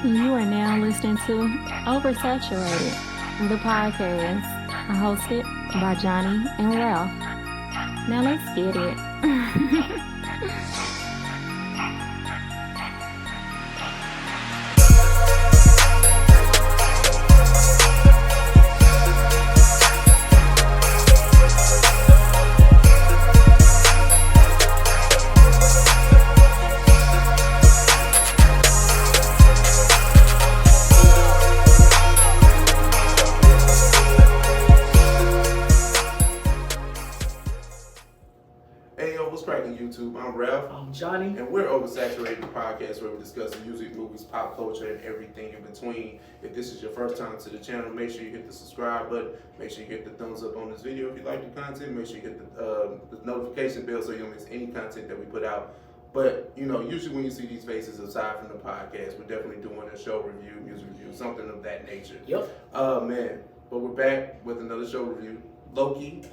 You are now listening to Oversaturated, the podcast hosted by Johnnie and Ralph. Now let's get it. Hey yo, what's cracking YouTube? I'm Ralph. I'm Johnny. And we're Oversaturated, the podcast where we discuss music, movies, pop culture, and everything in between. If this is your first time to the channel, make sure you hit the subscribe button. Make sure you hit the thumbs up on this video. If you like the content, make sure you hit the notification bell so you don't miss any content that we put out. But, you know, usually when you see these faces, aside from the podcast, we're definitely doing a show review, music review, something of that nature. Yep. Man. But we're back with another show review. Loki,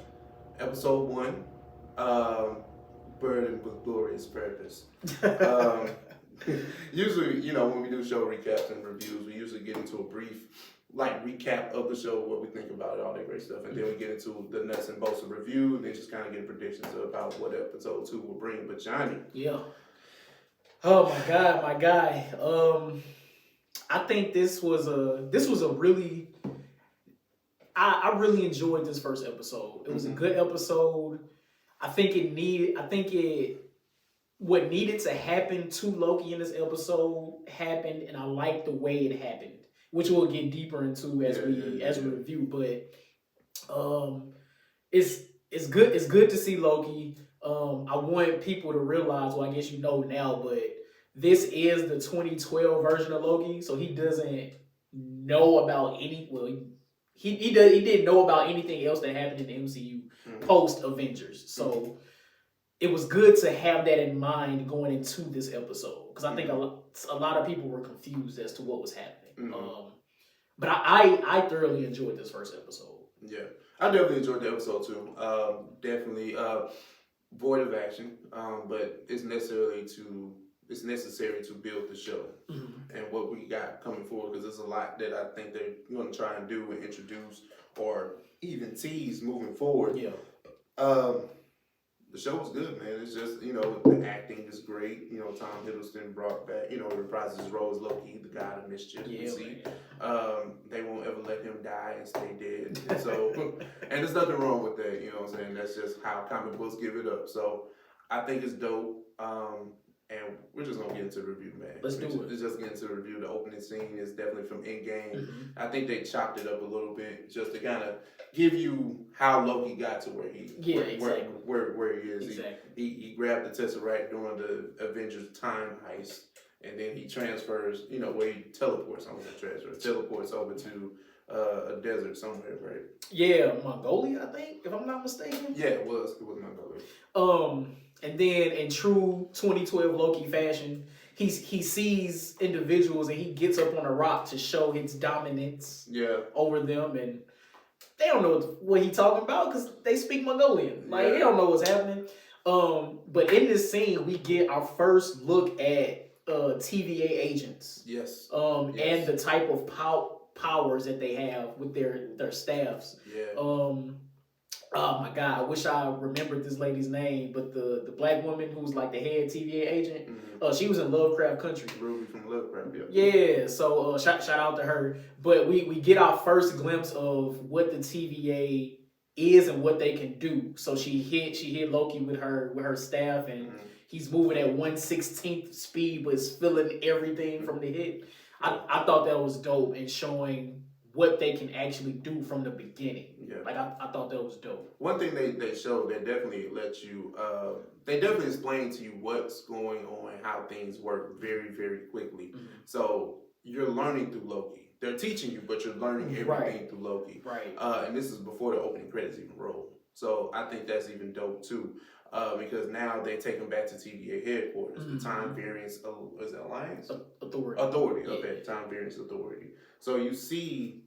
episode 1. Burdened with glorious purpose. Usually, you know, when we do show recaps and reviews, we usually get into a brief, recap of the show, what we think about it, all that great stuff, and then we get into the nuts and bolts of review, and then just kind of get predictions about what episode 2 will bring. But Johnny, yeah. Oh my God, my guy. I think this was a really. I really enjoyed this first episode. It was a good episode. What needed to happen to Loki in this episod happened, and I like the way it happened, which we'll get deeper into as we review. But it's good to see Loki. I want people to realize, well, I guess you know now, but this is the 2012 version of Loki, so he doesn't know about he didn't know about anything else that happened in the MCU post Avengers. So it was good to have that in mind going into this episode, because I think a lot of people were confused as to what was happening. But I thoroughly enjoyed this first episode. Yeah, I definitely enjoyed the episode too. Definitely void of action, but it's necessary to build the show and what we got coming forward, because there's a lot that I think they're going to try and do and introduce or even tease moving forward. Yeah. The show was good, man. It's just, you know, the acting is great. You know, Tom Hiddleston brought back, you know, reprises his role as Loki, the god of mischief. Yeah, they won't ever let him die and stay dead. And so, and there's nothing wrong with that. You know what I'm saying? That's just how comic books give it up. So I think it's dope. And we're just gonna get into the review, man. Let's do it. Let's just get into the review. The opening scene is definitely from Endgame. I think they chopped it up a little bit just to kind of give you how Loki got to where he is. Exactly. He grabbed the Tesseract during the Avengers time heist, and then he transfers. You know, where he teleports. I don't know, teleports over to a desert somewhere, right? Yeah, Mongolia, I think, if I'm not mistaken. Yeah, it was Mongolia. And then in true 2012 Loki fashion, he sees individuals and he gets up on a rock to show his dominance over them, and they don't know what he's talking about because they speak Mongolian. They don't know what's happening. But in this scene, we get our first look at TVA agents. Yes. And the type of powers that they have with their staffs. Yeah. Oh my God, I wish I remembered this lady's name, but the black woman who's like the head TVA agent, she was in Lovecraft Country. Ruby from Lovecraft, yeah. So shout out to her. But we get our first glimpse of what the TVA is and what they can do. So she hit Loki with her staff, and he's moving at 1/16 speed, but is feeling everything from the hit. I thought that was dope and showing what they can actually do from the beginning. Yeah. I thought that was dope. One thing they showed, they definitely let you, they definitely explain to you what's going on and how things work very, very quickly. So you're learning through Loki. They're teaching you, but you're learning everything through Loki. Right. And this is before the opening credits even roll. So I think that's even dope too. Because now they take them back to TVA headquarters, the Time Variance, is it Alliance? Authority, okay, yeah. Time Variance Authority. So you see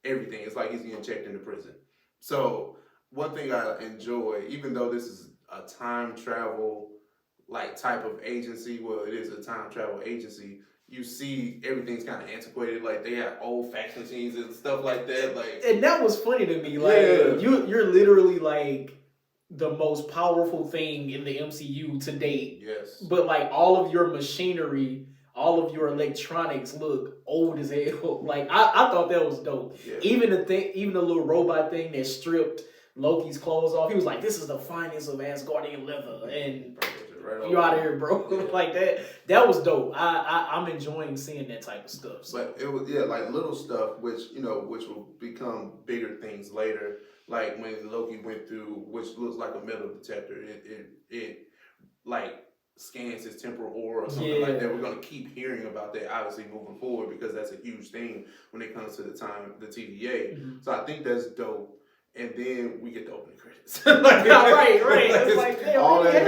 everything. It's like he's getting checked into prison. So one thing I enjoy, even though this is a time travel type of agency, well, it is a time travel agency, you see everything's kind of antiquated. Like they have old fax machines and stuff like that. Like, and that was funny to me. Like you're literally like the most powerful thing in the MCU to date. Yes. But like all of your machinery, all of your electronics look old as hell. Like I thought that was dope. Yeah. Even the little robot thing that stripped Loki's clothes off. He was like, "This is the finest of Asgardian leather," and you out of here, bro. Yeah. Like that. That was dope. I'm enjoying seeing that type of stuff. So. But it was like little stuff, which will become bigger things later. Like when Loki went through, which looks like a metal detector, it like scans his temporal aura or something like that. We're gonna keep hearing about that, obviously moving forward, because that's a huge thing when it comes to the TVA. Mm-hmm. So I think that's dope. And then we get the opening credits. right. It's like all that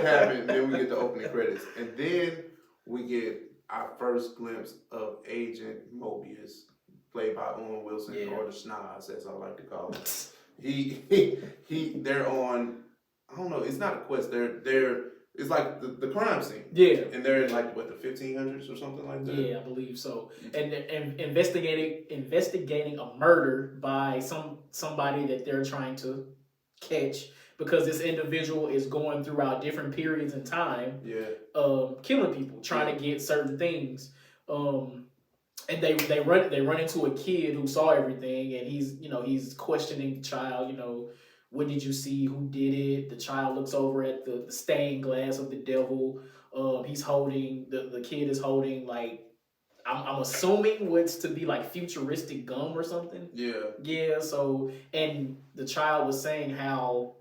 happened. Then we get the opening credits, and then we get our first glimpse of Agent Mobius, played by Owen Wilson, or the Schnoz, as I like to call him. They're on. I don't know. It's not a quest. They're. It's like the crime scene. Yeah. And they're in like what, the 1500s or something like that. Yeah, I believe so. And investigating a murder by somebody that they're trying to catch, because this individual is going throughout different periods in time. Yeah. Killing people, trying to get certain things. And they run into a kid who saw everything, and he's questioning the child, what did you see? Who did it? The child looks over at the stained glass of the devil. He's holding, the kid is holding, like, I'm assuming what's to be like futuristic gum or something. Yeah. Yeah, so, and the child was saying how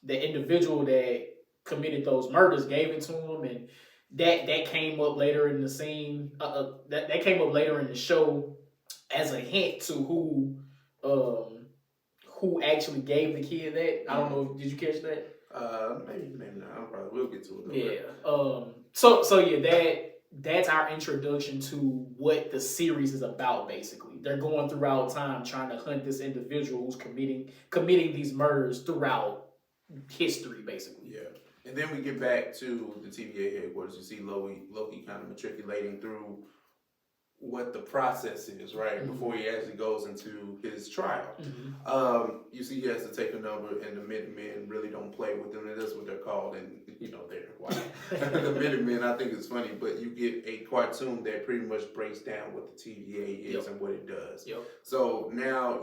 the individual that committed those murders gave it to him, and that came up later in the scene. That came up later in the show as a hint to who actually gave the kid that. I don't know. Did you catch that? Maybe not. I probably will get to it. Yeah. So yeah, that's our introduction to what the series is about. Basically, they're going throughout time trying to hunt this individual who's committing these murders throughout history, basically. Yeah. And then we get back to the TVA headquarters. You see Loki kind of matriculating through what the process is, right? Mm-hmm. Before he actually goes into his trial. Mm-hmm. You see he has to take a number, and the Minutemen really don't play with them, and that's what they're called, and they're wild. The Minutemen, I think it's funny, but you get a cartoon that pretty much breaks down what the TVA is and what it does. Yep. So now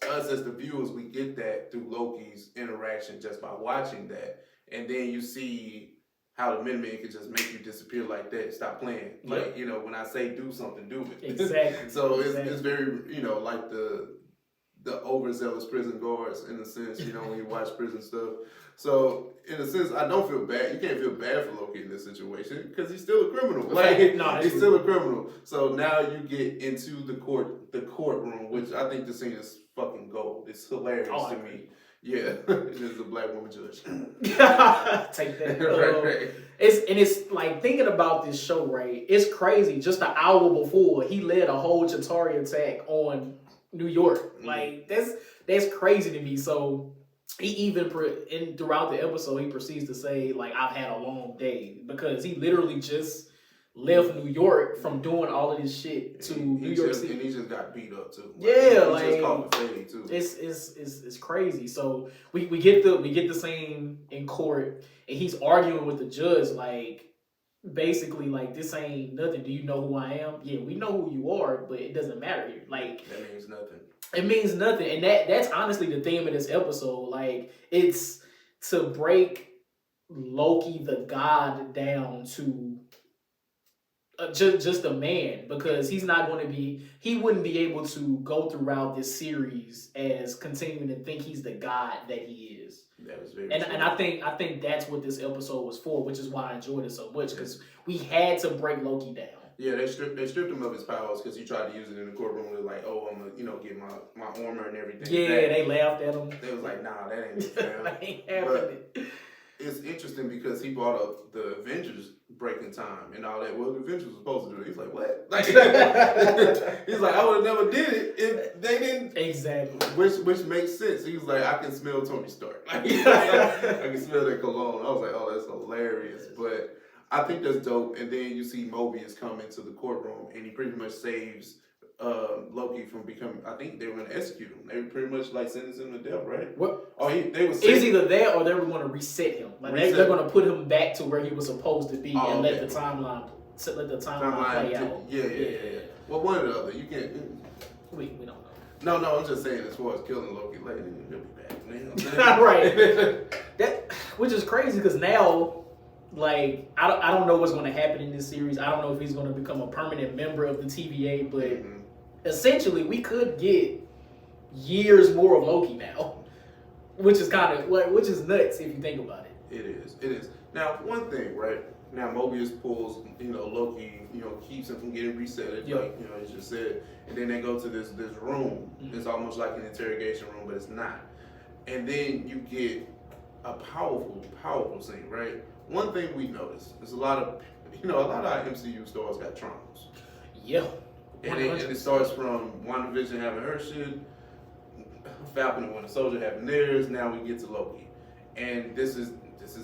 us as the viewers, we get that through Loki's interaction just by watching that, and then you see how the Minutemen can just make you disappear like that. Stop playing. Like, when I say do something, do it. Exactly. So it's very, like the overzealous prison guards in a sense, when you watch prison stuff. So in a sense, I don't feel bad. You can't feel bad for Loki in this situation because he's still a criminal. He's still a criminal. So now you get into the courtroom, which I think the scene is fucking gold. It's hilarious to me. Yeah, there's a black woman judge. Take that. Right. It's like, thinking about this show, right? It's crazy. Just an hour before, he led a whole Chitauri attack on New York. Like, that's crazy to me. So he even throughout the episode, he proceeds to say, like, I've had a long day, because he literally just left New York from doing all of this shit to New York City, and he just got beat up too. He just caught the fade too. It's crazy. So we get the scene in court, and he's arguing with the judge, like, basically, like, this ain't nothing. Do you know who I am? Yeah, we know who you are, but it doesn't matter here. Like, that means nothing. It means nothing, and that's honestly the theme of this episode. Like, it's to break Loki the god down to just a man, because he wouldn't be able to go throughout this series as continuing to think he's the god that he is. That was very and I think that's what this episode was for, which is why I enjoyed it so much, because we had to break Loki down. Yeah, they stripped him of his powers because he tried to use it in the courtroom. They're like, oh, I'm gonna get my armor and everything. Yeah, they laughed at him. They was like, nah, that ain't that ain't happening. It's interesting because he brought up the Avengers breaking time and all that. Well, the Avengers was supposed to do it. He's like, what? Like, he's like, I would have never did it if they didn't. Exactly. Which makes sense. He was like, I can smell Tony Stark. Like, I can smell that cologne. I was like, oh, that's hilarious. But I think that's dope. And then you see Mobius come into the courtroom, and he pretty much saves Loki from becoming. I think they were going to execute him. They were pretty much like sentence him to death, right? What? Oh, they was. It's either that or they were going to reset him. Like they're going to put him back to where he was supposed to be and let the timeline play out. Yeah. Well, one or the other. You can't. We don't know. No, I'm just saying as far as killing Loki, like he'll be back. Man. Right. That which is crazy because now, like I don't know what's going to happen in this series. I don't know if he's going to become a permanent member of the TVA, but essentially we could get years more of Loki now, which is kind of which is nuts if you think about it. It is. Now, one thing, right? Now Mobius pulls, Loki, keeps him from getting reset, like, as you said. And then they go to this room. It's almost like an interrogation room, but it's not. And then you get a powerful scene, right? One thing we noticed is a lot of our MCU stars got traumas. Yeah. And it starts from WandaVision having her shit, Falcon and Winter Soldier having theirs. Now we get to Loki, and this is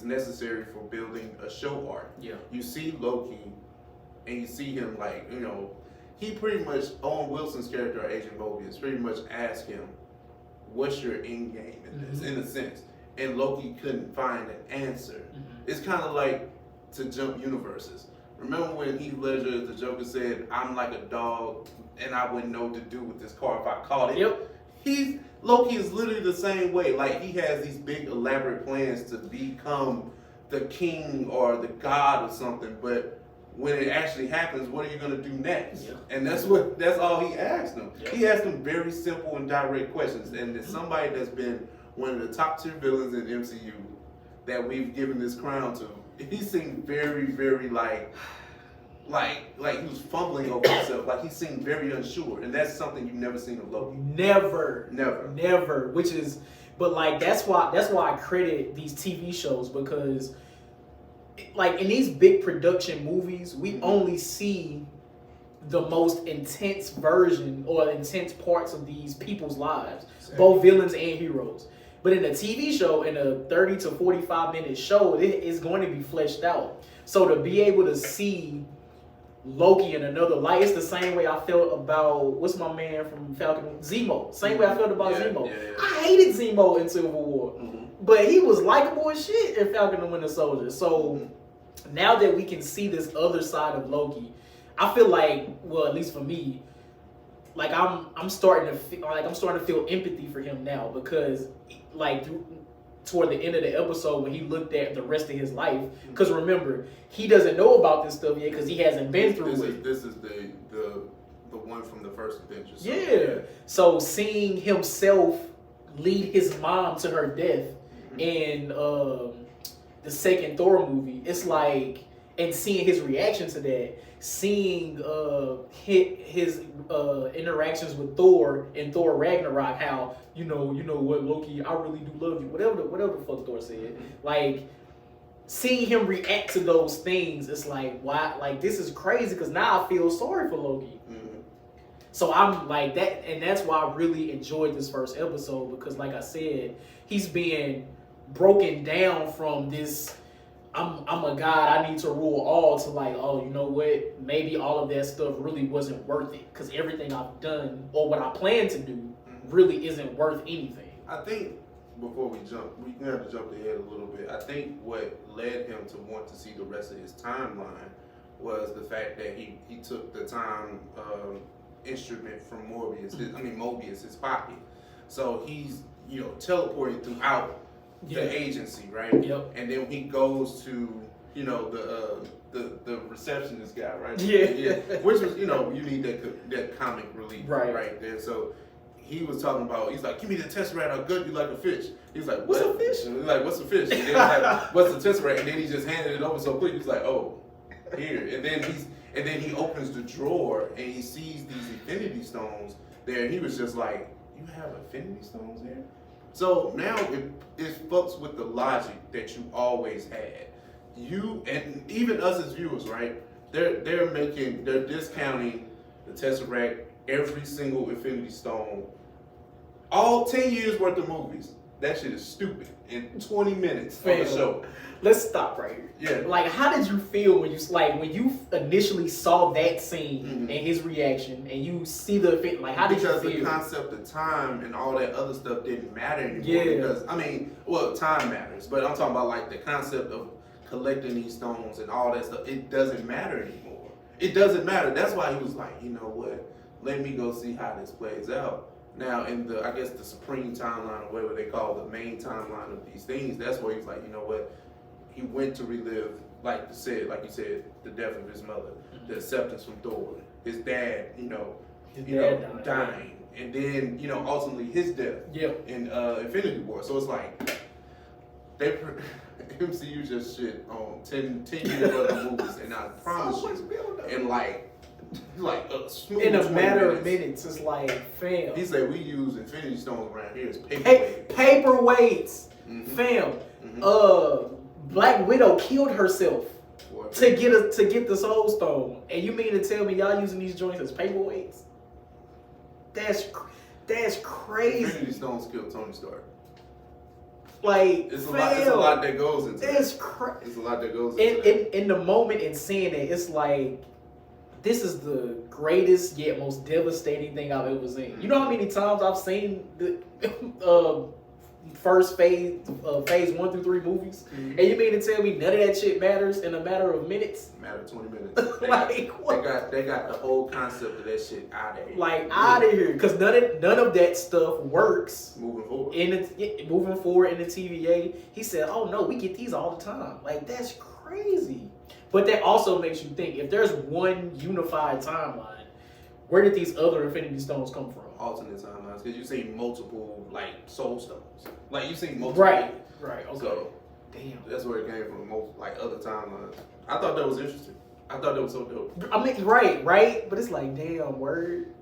necessary for building a show arc. Yeah. You see Loki, and you see him he pretty much, Owen Wilson's character, Agent Mobius, pretty much asked him, "What's your end game in this?" In a sense, and Loki couldn't find an answer. It's kind of like to jump universes. Remember when Heath Ledger, the Joker, said, "I'm like a dog, and I wouldn't know what to do with this car if I caught it." Yep. Loki is literally the same way. Like, he has these big elaborate plans to become the king or the god or something, but when it actually happens, what are you gonna do next? Yeah. And that's all he asked them. Yeah. He asked them very simple and direct questions. And there's somebody that's been one of the top tier villains in MCU that we've given this crown to. He seemed very, very like he was fumbling over himself. Like, he seemed very unsure, and that's something you've never seen of Loki. Never. Which is, but like that's why I credit these TV shows, because like in these big production movies, we only see the most intense version or intense parts of these people's lives, both villains and heroes. But in a TV show, in a 30 to 45 minute show, it is going to be fleshed out. So to be able to see Loki in another light, it's the same way I felt about, what's my man from Falcon, Zemo. Same way I felt about Zemo. Yeah. I hated Zemo in Civil War, but he was likable as shit in Falcon and Winter Soldier. So now that we can see this other side of Loki, I feel like, well, at least for me, like I'm starting to feel empathy for him now, because like toward the end of the episode when he looked at the rest of his life, because remember, he doesn't know about this stuff yet because he hasn't been through it. This is the one from the first Avengers. So. Yeah. So seeing himself lead his mom to her death in the second Thor movie, it's like, and seeing his reaction to that, seeing his interactions with Thor in Thor Ragnarok, how you know what, Loki, I really do love you, whatever the fuck Thor said, like seeing him react to those things, it's like, why, like, this is crazy, because now I feel sorry for Loki. So I'm like that, and that's why I really enjoyed this first episode, because like I said, he's being broken down from this I'm a god, I need to rule all, to like, oh, you know what, maybe all of that stuff really wasn't worth it, because everything I've done or what I plan to do really isn't worth anything. I think before we jump, we have to jump ahead a little bit. I think what led him to want to see the rest of his timeline was the fact that he took the time instrument from Mobius, his pocket. So he's teleporting throughout the agency, right? Yep. And then he goes to the receptionist guy, right? Yeah. Which was you need that comic relief right there. So he was talking about, he's like, give me the Tesseract, I'll gut you like a fish. He's like, what's a fish? And he's like, what's a fish? And then he's like, what's the Tesseract? And then he just handed it over so quick. He's like, oh, here. And then he opens the drawer and he sees these Infinity Stones there. And he was just like, you have Infinity Stones here? So now it fucks with the logic that you always had. You, and even us as viewers, right? They're discounting the Tesseract, every single Infinity Stone, all 10 years worth of movies. That shit is stupid. In 20 minutes Fam, of the show. Let's stop right here. Yeah. Like, how did you feel when you initially saw that scene Mhm. and his reaction, and you see the effect? Like, how did you feel? Because the concept of time and all that other stuff didn't matter anymore. Yeah. Because time matters, but I'm talking about like the concept of collecting these stones and all that stuff. It doesn't matter anymore. It doesn't matter. That's why he was like, you know what? Let me go see how this plays out. Now, in the supreme timeline, or whatever they call the main timeline of these things, that's where he's like, you know what? He went to relive, like you said, the death of his mother, the acceptance from Thor, his dad, dying, and then ultimately his death in Infinity War. So it's like MCU just shit on 10 years worth of movies, and I promise you, and like a smooth in a matter of minutes, it's like, fam. He said we use Infinity Stones around here as paperweights. Paperweights, mm-hmm. fam. Mm-hmm. Black Widow killed herself to get the Soul Stone, and you mean to tell me y'all using these joints as paperweights? That's crazy. Infinity Stones killed Tony Stark. Like, it's a lot that goes into it. It's a lot that goes into it. In the moment in seeing it, it's like, this is the greatest yet most devastating thing I've ever seen. You know how many times I've seen the first phase 1 through 3 movies, and you mean to tell me none of that shit matters in a matter of minutes? Matter of 20 minutes. They got the whole concept of that shit out of here. Like, out of here, because none of that stuff works. Moving forward in the TVA, he said, "Oh no, we get these all the time." Like, that's crazy. But that also makes you think, if there's one unified timeline, where did these other Infinity Stones come from? Alternate timelines, because you see multiple Soul Stones. Like, you see multiple. Right. Okay. So, damn. That's where it came from. Most other timelines. I thought that was interesting. I thought that was so dope. I mean, right. But it's like, damn, word.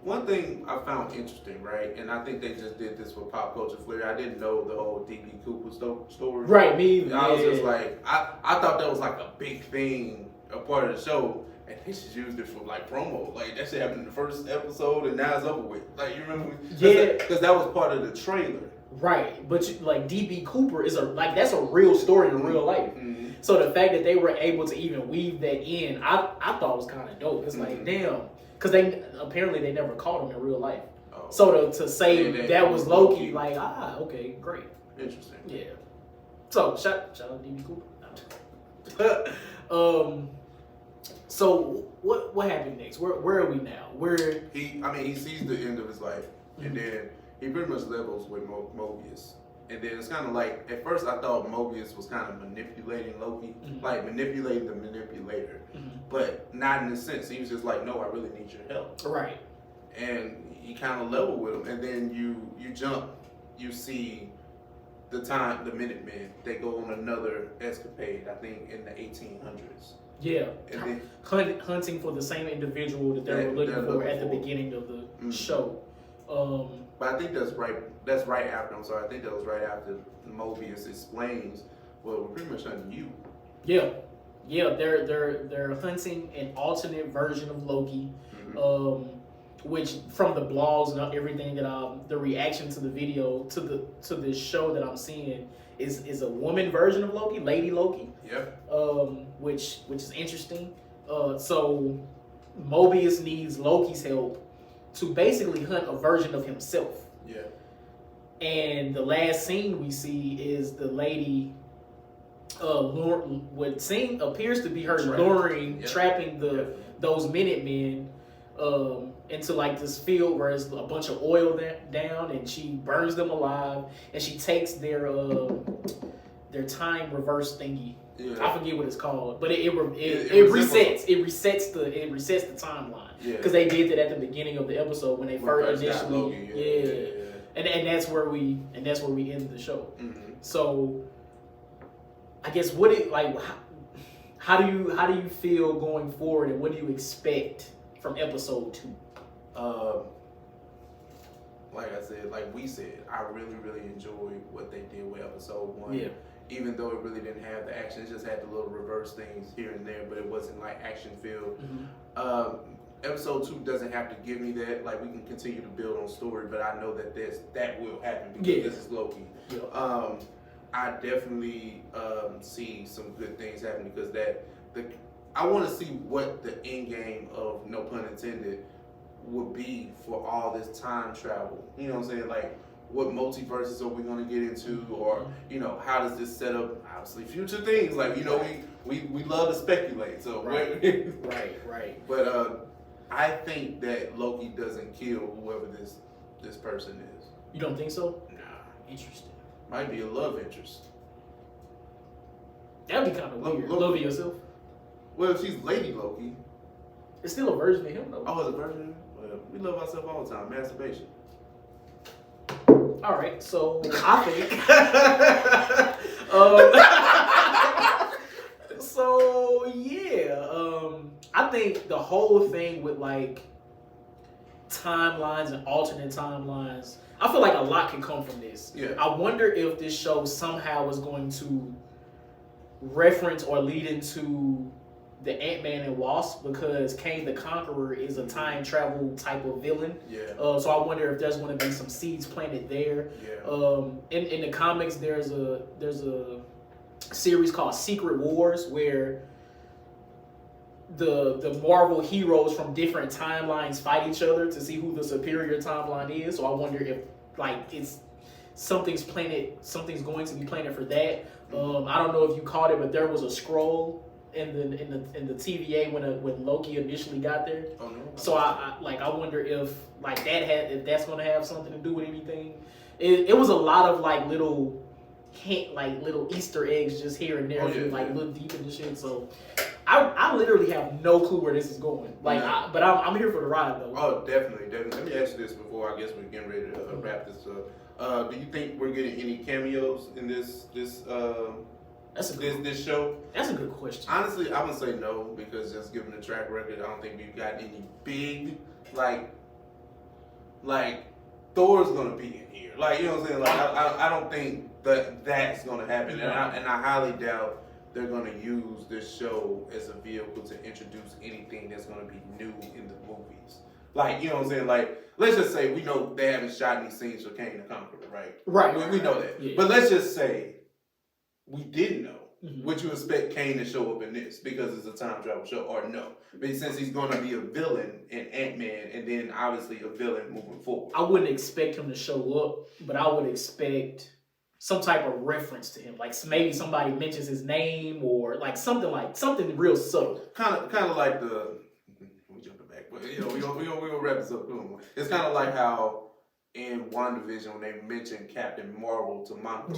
One thing I found interesting, right, and I think they just did this for pop culture flair. I didn't know the whole D.B. Cooper story. Right, me. I was just like, I thought that was like a big thing, a part of the show, and they just used it for promo. Like, that shit happened in the first episode, and now it's over with. Like, you remember? Yeah, because that was part of the trailer. Right, but D.B. Cooper is that's a real story in real life. Mm-hmm. So the fact that they were able to even weave that in, I thought was kind of dope. It's like, damn. Because they never caught him in real life. Oh. So to say that was Loki, like, okay, great. Interesting. Yeah. So shout out D.B. Cooper. So what happened next? Where are we now? He sees the end of his life, mm-hmm. and then he pretty much levels with Mobius. And then it's kind of like, at first I thought Mobius was kind of manipulating Loki, mm-hmm. like manipulating the manipulator, mm-hmm. but not in a sense. He was just like, no, I really need your help. Right. And he kind of leveled with him. And then you jump, you see the Minutemen, they go on another escapade, I think in the 1800s. Yeah. And then hunting for the same individual that they were looking for at the beginning of the mm-hmm. show. But I think that's right after. I'm sorry. I think that was right after Mobius explains, well, we're pretty much hunting you. Yeah. They're hunting an alternate version of Loki, mm-hmm. Which from the blogs and everything that the reaction to the video to this show that I'm seeing is a woman version of Loki, Lady Loki. Yeah. Which is interesting. So Mobius needs Loki's help to basically hunt a version of himself. Yeah. And the last scene we see is the lady, appears to be her trapping those Minutemen into this field where there's a bunch of oil down, and she burns them alive, and she takes their time reverse thingy. Yeah. I forget what it's called, but it resets. It resets the timeline. Because they did that at the beginning of the episode when they first initially. Loki, And that's where we end the show. Mm-hmm. So I guess how do you feel going forward, and what do you expect from episode 2? Like I said, like we said, I really, really enjoyed what they did with episode 1. Yeah. Even though it really didn't have the action, it just had the little reverse things here and there, but it wasn't action filled. Mm-hmm. episode 2 doesn't have to give me that. Like, we can continue to build on story, but I know that that will happen because this is Loki. Yeah. I definitely see some good things happening because I want to see what the end game of, no pun intended, would be for all this time travel. You know what I'm saying? Like, what multiverses are we going to get into, or how does this set up obviously future things? Like, we love to speculate. So right. But I think that Loki doesn't kill whoever this person is. You don't think so? Nah. Interesting. Might be a love interest. That'd be kind of weird. Love yourself. Well, if she's Lady Loki, it's still a version of him though. Oh, it's a version. Well, we love ourselves all the time. Masturbation. All right, so I think. So yeah, I think the whole thing with like timelines and alternate timelines, I feel like a lot can come from this. Yeah. I wonder if this show somehow is going to reference or lead into the Ant-Man and Wasp, because Kang the Conqueror is a time travel type of villain. Yeah. So I wonder if there's going to be some seeds planted there. Yeah. In the comics, there's a series called Secret Wars where the Marvel heroes from different timelines fight each other to see who the superior timeline is. So I wonder if something's going to be planted for that. I don't know if you caught it, but there was a scroll in the TVA when Loki initially got there. Oh no. So I wonder if if that's going to have something to do with anything. It was a lot of little hint, little Easter eggs just here and there, look deep into shit. So I literally have no clue where this is going. But I'm here for the ride though. Oh, definitely. Let me ask you this before I guess we're getting ready to wrap this up. Do you think we're getting any cameos in this show? That's a good question. Honestly, I'm gonna say no, because just given the track record, I don't think we've got any big like Thor's gonna be in here. You know what I'm saying? I don't think that's gonna happen, and I highly doubt they're gonna use this show as a vehicle to introduce anything that's gonna be new in the movies. You know what I'm saying? Let's just say we know they haven't shot any scenes for Kang the Conqueror, right? Right. We know that. Yeah. But let's just say we didn't know. Mm-hmm. Would you expect Kane to show up in this because it's a time travel show, or no? Since he's going to be a villain in Ant-Man, and then obviously a villain moving forward. I wouldn't expect him to show up, but I would expect some type of reference to him. Maybe somebody mentions his name, or something real subtle. Kind of like the... We jumping back, but we gonna wrap this up. It's kind of like how in WandaVision when they mentioned Captain Marvel to Monica.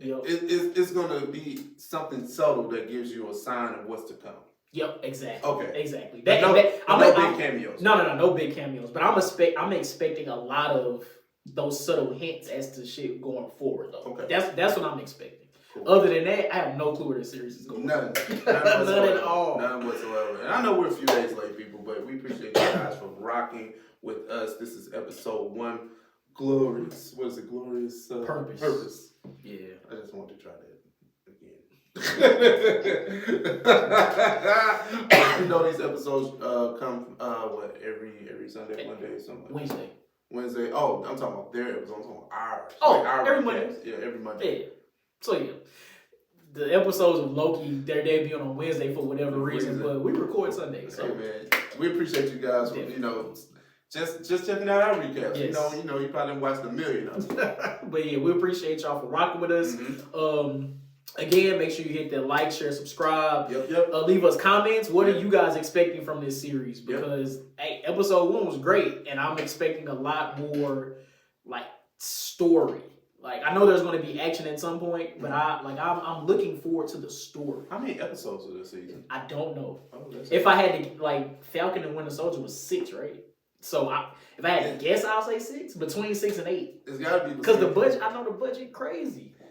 It's gonna be something subtle that gives you a sign of what's to come. Yep, exactly. Okay, exactly. No big cameos. No big cameos. But I'm expecting a lot of those subtle hints as to shit going forward though. Okay, that's what I'm expecting. Cool. Other than that, I have no clue where this series is going. None at all. None whatsoever. And I know we're a few days late, people, but we appreciate you guys for rocking with us. This is episode 1. Glorious. What is it? Glorious Purpose. Yeah. I just wanted to try that again. These episodes come every Sunday, Monday, something. Wednesday. Oh, I'm talking about their episodes. I'm talking about ours. Oh, every Monday. Yeah, every Monday. Yeah. So yeah, the episodes of Loki, they're debuting on Wednesday for whatever reason, but we record Sunday. So hey man, we appreciate you guys for just checking out our recaps. Yes. You probably didn't watch the million of them. But yeah, we appreciate y'all for rocking with us. Mm-hmm. Again, make sure you hit that like, share, subscribe. Yep. Leave us comments. What are you guys expecting from this series? Because hey, episode 1 was great, and I'm expecting a lot more story. I know there's going to be action at some point, but I'm looking forward to the story. How many episodes of this season? I don't know. Oh, if I had to, Falcon and Winter Soldier was 6, right? So if I had to guess, I'll say 6, between 6 and 8. It's got to be because the budget. I know the budget crazy. Yeah,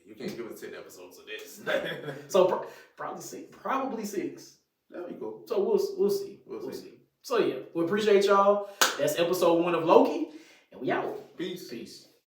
you can't give us 10 episodes of this. So probably 6. Probably 6. That'd be cool. So we'll see. We'll see. So yeah, we appreciate y'all. That's episode 1 of Loki, and we out. Peace.